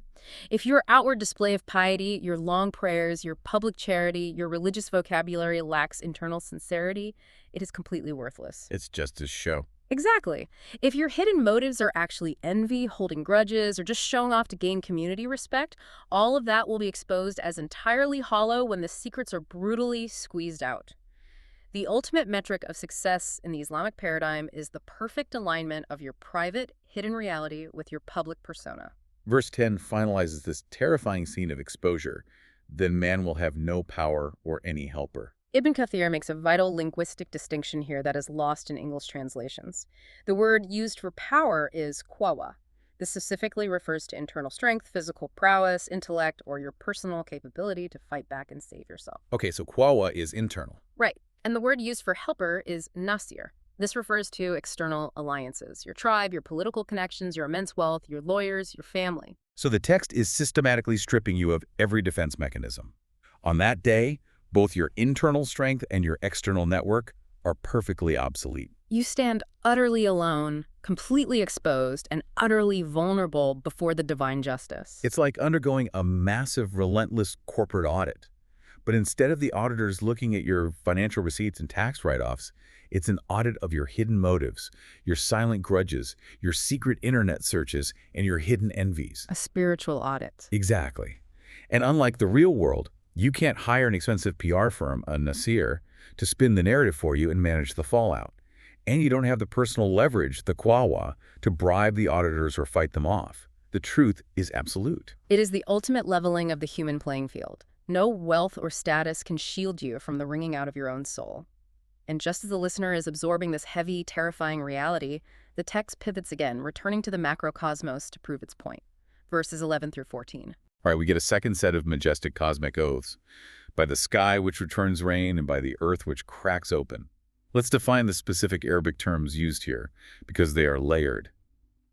If your outward display of piety, your long prayers, your public charity, your religious vocabulary lacks internal sincerity, it is completely worthless. It's just a show. Exactly. If your hidden motives are actually envy, holding grudges, or just showing off to gain community respect, all of that will be exposed as entirely hollow when the secrets are brutally squeezed out. The ultimate metric of success in the Islamic paradigm is the perfect alignment of your private, hidden reality with your public persona. Verse 10 finalizes this terrifying scene of exposure. Then man will have no power or any helper. Ibn Kathir makes a vital linguistic distinction here that is lost in English translations. The word used for power is quwa. This specifically refers to internal strength, physical prowess, intellect, or your personal capability to fight back and save yourself. Okay, so quawa is internal. Right. And the word used for helper is nasir. This refers to external alliances, your tribe, your political connections, your immense wealth, your lawyers, your family. So the text is systematically stripping you of every defense mechanism. On that day, both your internal strength and your external network are perfectly obsolete. You stand utterly alone, completely exposed, and utterly vulnerable before the divine justice. It's like undergoing a massive, relentless corporate audit. But instead of the auditors looking at your financial receipts and tax write-offs, it's an audit of your hidden motives, your silent grudges, your secret internet searches, and your hidden envies. A spiritual audit. Exactly. And unlike the real world, you can't hire an expensive PR firm, a Nasir, to spin the narrative for you and manage the fallout. And you don't have the personal leverage, the quawa, to bribe the auditors or fight them off. The truth is absolute. It is the ultimate leveling of the human playing field. No wealth or status can shield you from the wringing out of your own soul. And just as the listener is absorbing this heavy, terrifying reality, the text pivots again, returning to the macrocosmos to prove its point. Verses 11 through 14. All right, we get a second set of majestic cosmic oaths. By the sky which returns rain and by the earth which cracks open. Let's define the specific Arabic terms used here, because they are layered.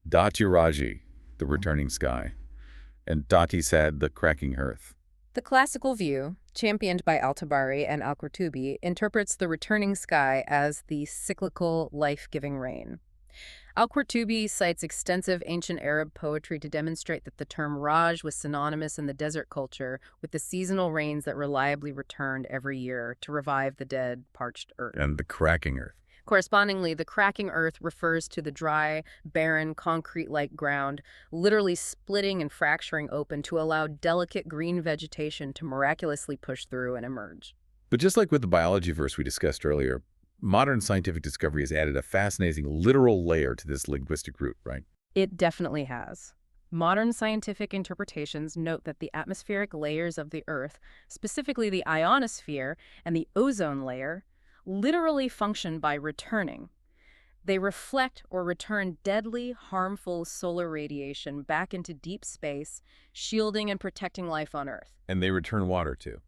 Dati Raji, the returning sky, and Dati Sad, the cracking earth. The classical view, championed by Al-Tabari and Al-Qurtubi, interprets the returning sky as the cyclical, life-giving rain. Al-Qurtubi cites extensive ancient Arab poetry to demonstrate that the term Raj was synonymous in the desert culture with the seasonal rains that reliably returned every year to revive the dead, parched earth. And the cracking earth. Correspondingly, the cracking earth refers to the dry, barren, concrete-like ground, literally splitting and fracturing open to allow delicate green vegetation to miraculously push through and emerge. But just like with the biology verse we discussed earlier, modern scientific discovery has added a fascinating literal layer to this linguistic root, right? It definitely has. Modern scientific interpretations note that the atmospheric layers of the Earth, specifically the ionosphere and the ozone layer, literally function by returning. They reflect or return deadly, harmful solar radiation back into deep space, shielding and protecting life on Earth. And they return water, too.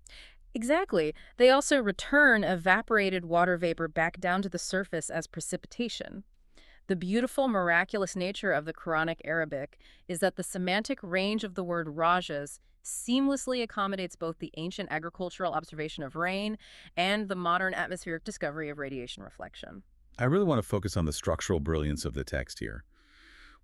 Exactly. They also return evaporated water vapor back down to the surface as precipitation. The beautiful, miraculous nature of the Quranic Arabic is that the semantic range of the word rajas seamlessly accommodates both the ancient agricultural observation of rain and the modern atmospheric discovery of radiation reflection. I really want to focus on the structural brilliance of the text here.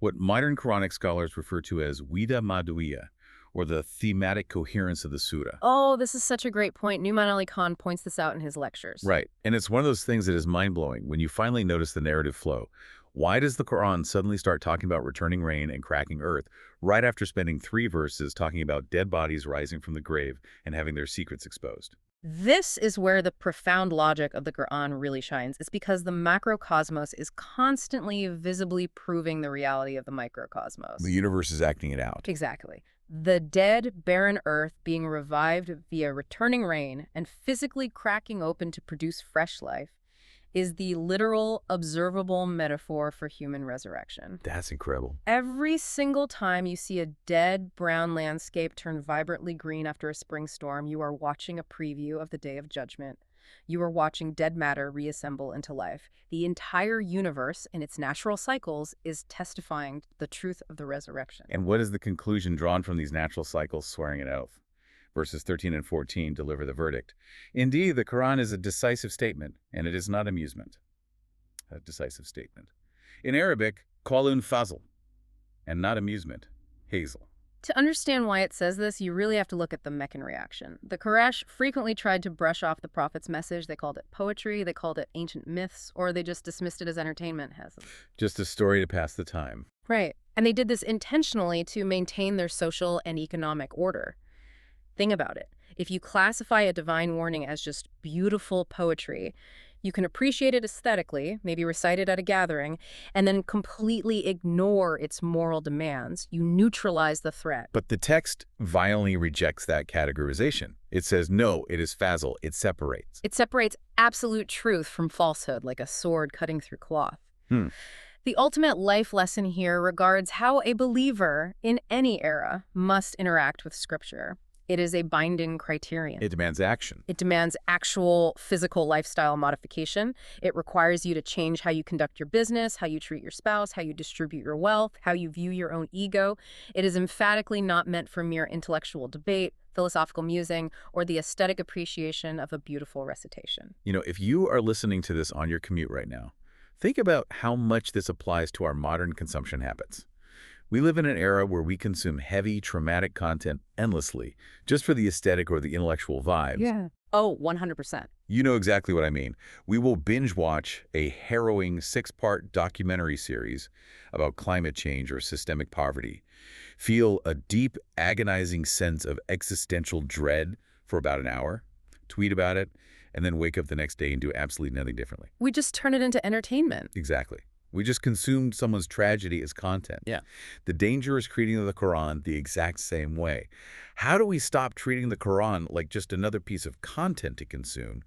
What modern Quranic scholars refer to as wida maduiya, or the thematic coherence of the surah. Oh, this is such a great point. Numan Ali Khan points this out in his lectures. Right, and it's one of those things that is mind-blowing when you finally notice the narrative flow. Why does the Quran suddenly start talking about returning rain and cracking earth right after spending 3 verses talking about dead bodies rising from the grave and having their secrets exposed? This is where the profound logic of the Quran really shines. It's because the macrocosmos is constantly visibly proving the reality of the microcosmos. The universe is acting it out. Exactly. The dead, barren earth being revived via returning rain and physically cracking open to produce fresh life. is the literal, observable metaphor for human resurrection. That's incredible. Every single time you see a dead, brown landscape turn vibrantly green after a spring storm, you are watching a preview of the Day of Judgment. You are watching dead matter reassemble into life. The entire universe, in its natural cycles, is testifying the truth of the resurrection. And what is the conclusion drawn from these natural cycles swearing an oath? Verses 13 and 14 deliver the verdict. Indeed, the Quran is a decisive statement, and it is not amusement. A decisive statement. In Arabic, qalun fazl, and not amusement, hazel. To understand why it says this, you really have to look at the Meccan reaction. The Quraysh frequently tried to brush off the Prophet's message. They called it poetry, they called it ancient myths, or they just dismissed it as entertainment. Just a story to pass the time. Right. And they did this intentionally to maintain their social and economic order. Think about it. If you classify a divine warning as just beautiful poetry, you can appreciate it aesthetically, maybe recite it at a gathering, and then completely ignore its moral demands. You neutralize the threat. But the text violently rejects that categorization. It says, no, it is fazl. It separates. It separates absolute truth from falsehood, like a sword cutting through cloth. The ultimate life lesson here regards how a believer in any era must interact with Scripture. It is a binding criterion. It demands action. It demands actual physical lifestyle modification. It requires you to change how you conduct your business, how you treat your spouse, how you distribute your wealth, how you view your own ego. It is emphatically not meant for mere intellectual debate, philosophical musing, or the aesthetic appreciation of a beautiful recitation. You know, if you are listening to this on your commute right now, think about how much this applies to our modern consumption habits. We live in an era where we consume heavy, traumatic content endlessly, just for the aesthetic or the intellectual vibes. Yeah. Oh, 100%. You know exactly what I mean. We will binge watch a harrowing 6-part documentary series about climate change or systemic poverty, feel a deep, agonizing sense of existential dread for about an hour, tweet about it, and then wake up the next day and do absolutely nothing differently. We just turn it into entertainment. Exactly. We just consumed someone's tragedy as content. Yeah. The danger is treating the Quran the exact same way. How do we stop treating the Quran like just another piece of content to consume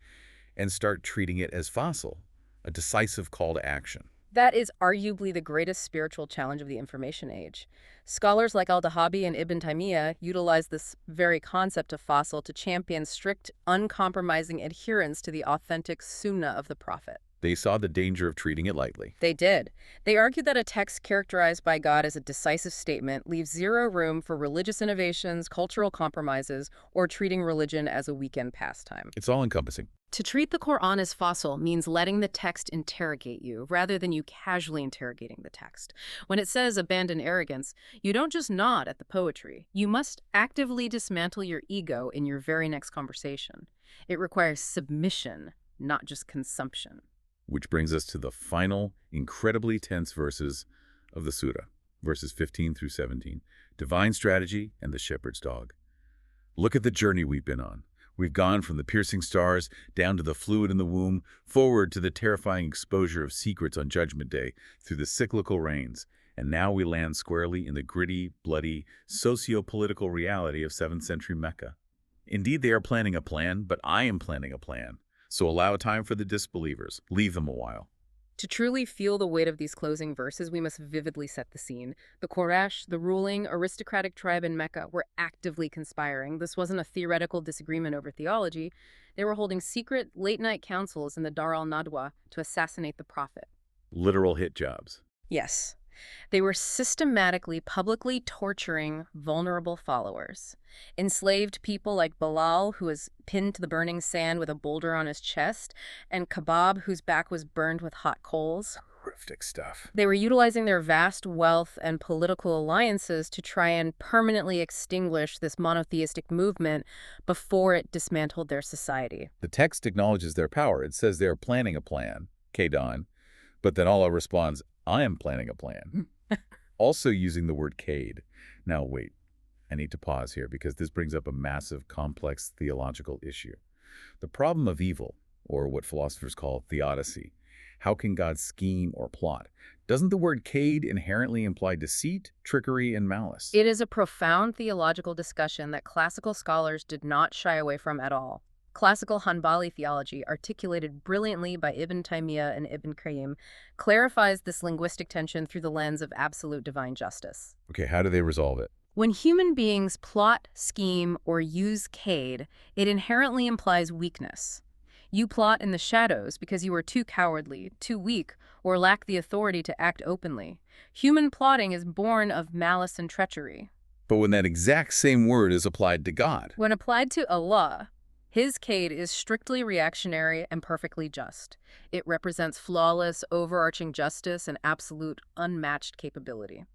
and start treating it as fossil, a decisive call to action? That is arguably the greatest spiritual challenge of the information age. Scholars like al-Dahabi and Ibn Taymiyyah utilize this very concept of fossil to champion strict, uncompromising adherence to the authentic sunnah of the Prophet. They saw the danger of treating it lightly. They did. They argued that a text characterized by God as a decisive statement leaves zero room for religious innovations, cultural compromises, or treating religion as a weekend pastime. It's all-encompassing. To treat the Quran as fossil means letting the text interrogate you, rather than you casually interrogating the text. When it says abandon arrogance, you don't just nod at the poetry. You must actively dismantle your ego in your very next conversation. It requires submission, not just consumption. Which brings us to the final, incredibly tense verses of the surah, verses 15 through 17, divine strategy and the shepherd's dog. Look at the journey we've been on. We've gone from the piercing stars down to the fluid in the womb, forward to the terrifying exposure of secrets on Judgment Day, through the cyclical rains, and now we land squarely in the gritty, bloody, socio-political reality of 7th century Mecca. Indeed, they are planning a plan, but I am planning a plan. So allow time for the disbelievers. Leave them a while. To truly feel the weight of these closing verses, we must vividly set the scene. The Quraysh, the ruling, aristocratic tribe in Mecca, were actively conspiring. This wasn't a theoretical disagreement over theology. They were holding secret, late-night councils in the Dar al-Nadwa to assassinate the Prophet. Literal hit jobs. Yes. They were systematically, publicly torturing vulnerable followers. Enslaved people like Bilal, who was pinned to the burning sand with a boulder on his chest, and Kebab, whose back was burned with hot coals. Horrific stuff. They were utilizing their vast wealth and political alliances to try and permanently extinguish this monotheistic movement before it dismantled their society. The text acknowledges their power. It says they are planning a plan, Kaidan, but then Allah responds, I am planning a plan. Also using the word Kaid. Now wait, I need to pause here because this brings up a massive, complex theological issue. The problem of evil, or what philosophers call theodicy. How can God scheme or plot? Doesn't the word Kaid inherently imply deceit, trickery, and malice? It is a profound theological discussion that classical scholars did not shy away from at all. Classical Hanbali theology, articulated brilliantly by Ibn Taymiyyah and Ibn Qayyim, clarifies this linguistic tension through the lens of absolute divine justice. Okay, how do they resolve it? When human beings plot, scheme, or use kaid, it inherently implies weakness. You plot in the shadows because you are too cowardly, too weak, or lack the authority to act openly. Human plotting is born of malice and treachery. But when that exact same word is applied to God, When applied to Allah, his kaid is strictly reactionary and perfectly just. It represents flawless, overarching justice and absolute, unmatched capability.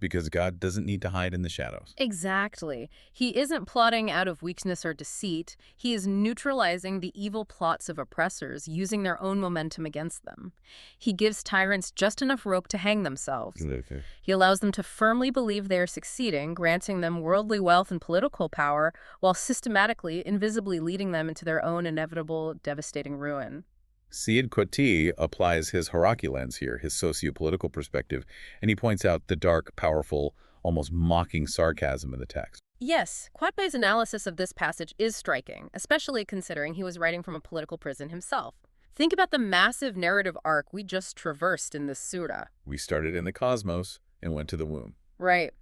because God doesn't need to hide in the shadows. Exactly. He isn't plotting out of weakness or deceit. He is neutralizing the evil plots of oppressors, using their own momentum against them. He gives tyrants just enough rope to hang themselves. He allows them to firmly believe they are succeeding, granting them worldly wealth and political power, while systematically, invisibly leading them into their own inevitable, devastating ruin. Syed Qutb applies his Haraki lens here, his socio-political perspective, and he points out the dark, powerful, almost mocking sarcasm in the text. Yes, Qutb's analysis of this passage is striking, especially considering he was writing from a political prison himself. Think about the massive narrative arc we just traversed in this surah. We started in the cosmos and went to the womb. Right.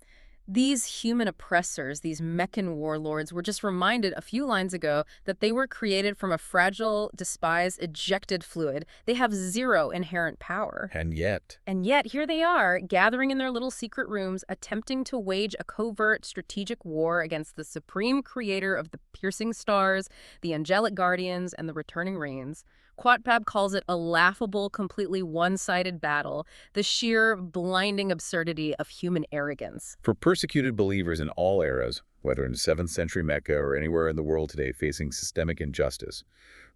These human oppressors, these Meccan warlords, were just reminded a few lines ago that they were created from a fragile, despised, ejected fluid. They have zero inherent power. And yet, Here they are, gathering in their little secret rooms, attempting to wage a covert, strategic war against the supreme creator of the piercing stars, the angelic guardians, and the returning rains. Qutb calls it a laughable, completely one-sided battle, the sheer, blinding absurdity of human arrogance. for persecuted believers in all eras, whether in 7th century Mecca or anywhere in the world today facing systemic injustice,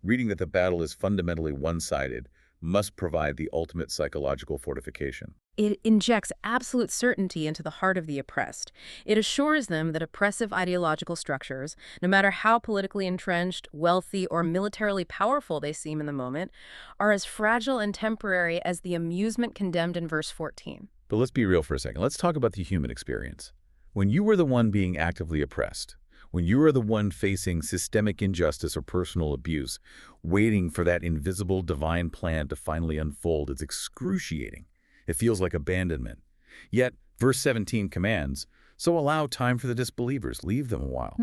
reading that the battle is fundamentally one-sided must provide the ultimate psychological fortification. It injects absolute certainty into the heart of the oppressed. It assures them that oppressive ideological structures, no matter how politically entrenched, wealthy, or militarily powerful they seem in the moment, are as fragile and temporary as the amusement condemned in verse 14. But let's be real for a second. Let's talk about the human experience. When you were the one being actively oppressed, when you are the one facing systemic injustice or personal abuse, waiting for that invisible divine plan to finally unfold, it's excruciating. It feels like abandonment. Yet, verse 17 commands, so allow time for the disbelievers, leave them a while.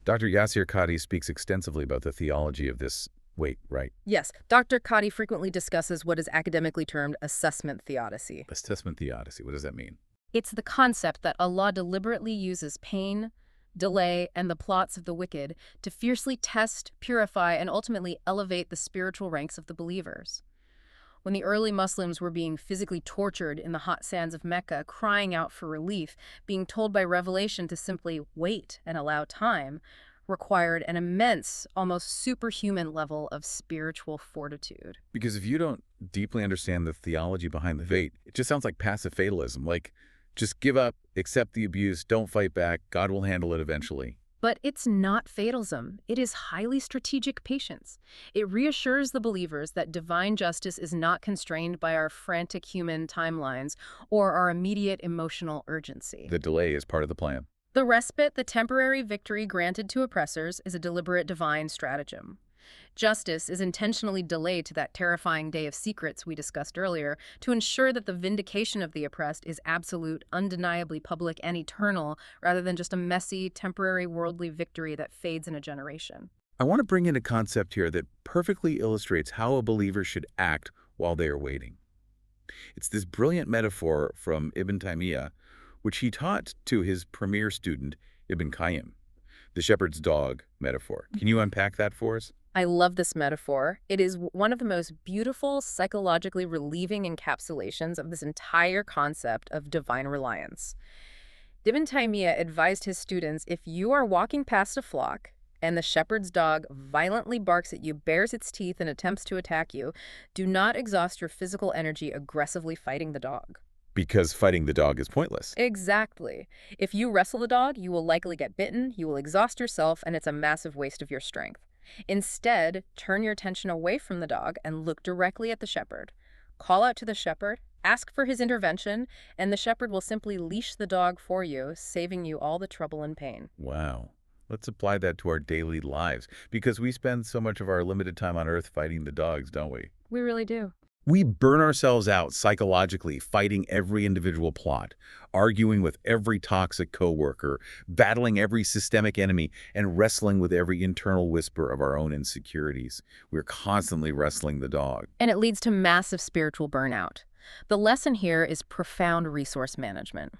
Dr. Yasir Qadhi speaks extensively about the theology of this wait, right? Yes, Dr. Qadhi frequently discusses what is academically termed assessment theodicy. Assessment theodicy, what does that mean? It's the concept that Allah deliberately uses pain, delay, and the plots of the wicked to fiercely test, purify, and ultimately elevate the spiritual ranks of the believers. When the early Muslims were being physically tortured in the hot sands of Mecca, crying out for relief, being told by revelation to simply wait and allow time, required an immense, almost superhuman level of spiritual fortitude. Because if you don't deeply understand the theology behind the fate, it just sounds like passive fatalism, like just give up, accept the abuse, don't fight back, God will handle it eventually. But it's not fatalism. It is highly strategic patience. It reassures the believers that divine justice is not constrained by our frantic human timelines or our immediate emotional urgency. The delay is part of the plan. The respite, the temporary victory granted to oppressors, is a deliberate divine stratagem. Justice is intentionally delayed to that terrifying day of secrets we discussed earlier to ensure that the vindication of the oppressed is absolute, undeniably public, and eternal, rather than just a messy, temporary worldly victory that fades in a generation. I want to bring in a concept here that perfectly illustrates how a believer should act while they are waiting. It's this brilliant metaphor from Ibn Taymiyyah, which he taught to his premier student, Ibn Qayyim, the shepherd's dog metaphor. Can you unpack that for us? I love this metaphor. It is one of the most beautiful, psychologically relieving encapsulations of this entire concept of divine reliance. Ibn Taymiyyah advised his students, if you are walking past a flock and the shepherd's dog violently barks at you, bares its teeth, and attempts to attack you, do not exhaust your physical energy aggressively fighting the dog. Because fighting the dog is pointless. Exactly. If you wrestle the dog, you will likely get bitten, you will exhaust yourself, and it's a massive waste of your strength. Instead, turn your attention away from the dog and look directly at the shepherd. Call out to the shepherd, ask for his intervention, and the shepherd will simply leash the dog for you, saving you all the trouble and pain. Wow. Let's apply that to our daily lives, because we spend so much of our limited time on Earth fighting the dogs, don't we? We really do. We burn ourselves out psychologically fighting every individual plot, arguing with every toxic coworker, battling every systemic enemy, and wrestling with every internal whisper of our own insecurities. We're constantly wrestling the dog. And it leads to massive spiritual burnout. The lesson here is profound resource management.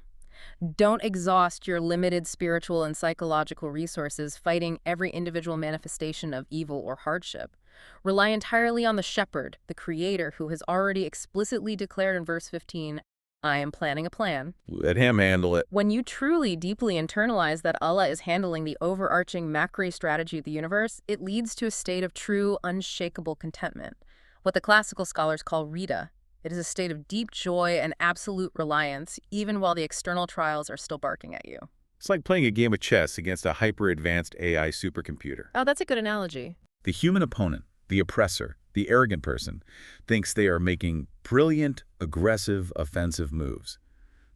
Don't exhaust your limited spiritual and psychological resources fighting every individual manifestation of evil or hardship. Rely entirely on the shepherd, the creator, who has already explicitly declared in verse 15, I am planning a plan. Let him handle it. When you truly, deeply internalize that Allah is handling the overarching macro strategy of the universe, it leads to a state of true, unshakable contentment, what the classical scholars call rida. It is a state of deep joy and absolute reliance, even while the external trials are still barking at you. It's like playing a game of chess against a hyper-advanced AI supercomputer. Oh, that's a good analogy. The human opponent, the oppressor, the arrogant person, thinks they are making brilliant, aggressive, offensive moves.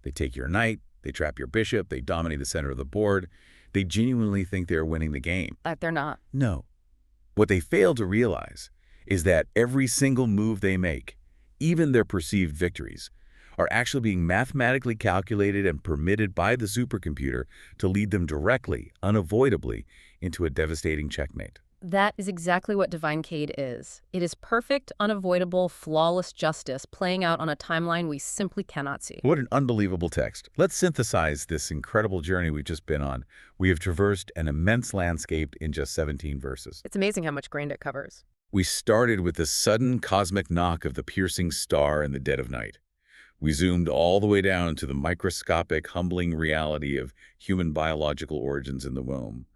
They take your knight, they trap your bishop, they dominate the center of the board. They genuinely think they are winning the game. They're not. No. What they fail to realize is that every single move they make, even their perceived victories, are actually being mathematically calculated and permitted by the supercomputer to lead them directly, unavoidably, into a devastating checkmate. That is exactly what Divine Cade is. It is perfect, unavoidable, flawless justice playing out on a timeline we simply cannot see. What an unbelievable text. Let's synthesize this incredible journey we've just been on. We have traversed an immense landscape in just 17 verses. It's amazing how much ground it covers. We started with the sudden cosmic knock of the piercing star in the dead of night. We zoomed all the way down to the microscopic, humbling reality of human biological origins in the womb.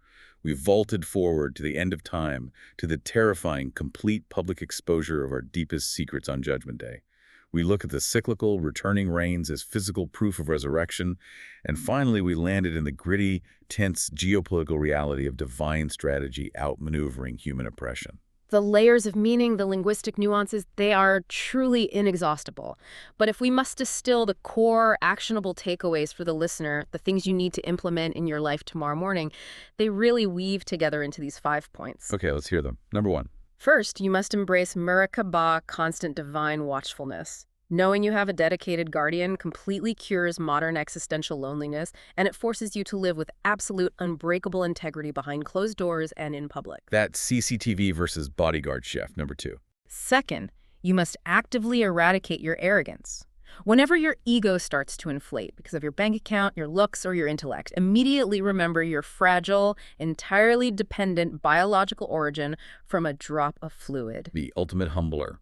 We vaulted forward to the end of time, to the terrifying, complete public exposure of our deepest secrets on Judgment Day. We look at the cyclical, returning rains as physical proof of resurrection, and finally we landed in the gritty, tense geopolitical reality of divine strategy outmaneuvering human oppression. The layers of meaning, the linguistic nuances, they are truly inexhaustible. But if we must distill the core, actionable takeaways for the listener, the things you need to implement in your life tomorrow morning, they really weave together into these 5 points. Okay, let's hear them. Number 1. First, you must embrace Muraqabah, constant divine watchfulness. Knowing you have a dedicated guardian completely cures modern existential loneliness, and it forces you to live with absolute, unbreakable integrity behind closed doors and in public. That's CCTV versus bodyguard chef, number 2. Second, you must actively eradicate your arrogance. Whenever your ego starts to inflate because of your bank account, your looks, or your intellect, immediately remember your fragile, entirely dependent biological origin from a drop of fluid. The ultimate humbler.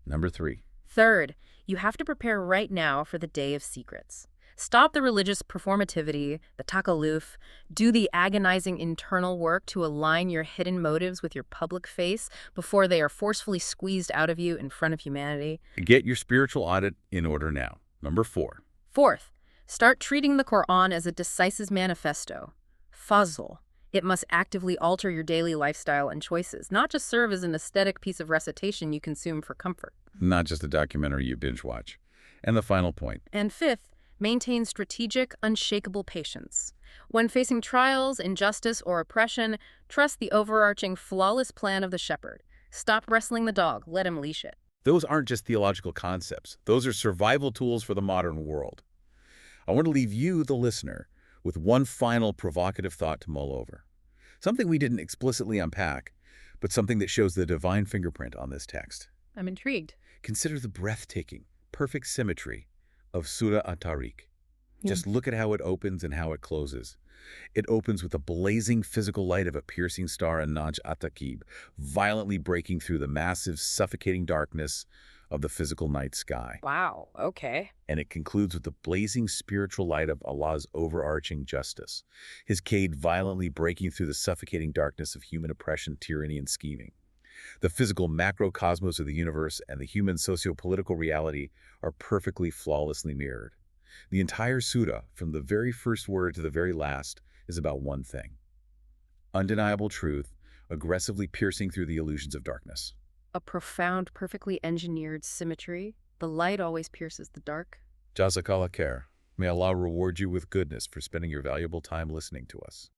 Number 3. Third, you have to prepare right now for the day of secrets. Stop the religious performativity, the takaluf. Do the agonizing internal work to align your hidden motives with your public face before they are forcefully squeezed out of you in front of humanity. Get your spiritual audit in order now. Number 4. Fourth, start treating the Quran as a decisive manifesto. Fazl. It must actively alter your daily lifestyle and choices, not just serve as an aesthetic piece of recitation you consume for comfort. Not just a documentary you binge watch. And the final point. And fifth, maintain strategic, unshakable patience. When facing trials, injustice, or oppression, trust the overarching, flawless plan of the shepherd. Stop wrestling the dog, let him leash it. Those aren't just theological concepts. Those are survival tools for the modern world. I want to leave you, the listener, with one final provocative thought to mull over. Something we didn't explicitly unpack, but something that shows the divine fingerprint on this text. I'm intrigued. Consider the breathtaking, perfect symmetry of Surah At-Taariq. Just look at how it opens and how it closes. It opens with the blazing physical light of a piercing star in Naj at-Taqib, violently breaking through the massive, suffocating darkness of the physical night sky. Wow, okay. And it concludes with the blazing spiritual light of Allah's overarching justice, his cade violently breaking through the suffocating darkness of human oppression, tyranny, and scheming. The physical macrocosmos of the universe and the human socio-political reality are perfectly, flawlessly mirrored. The entire surah, from the very first word to the very last, is about one thing: undeniable truth, aggressively piercing through the illusions of darkness. A profound, perfectly engineered symmetry. The light always pierces the dark. Jazakallah khair. May Allah reward you with goodness for spending your valuable time listening to us.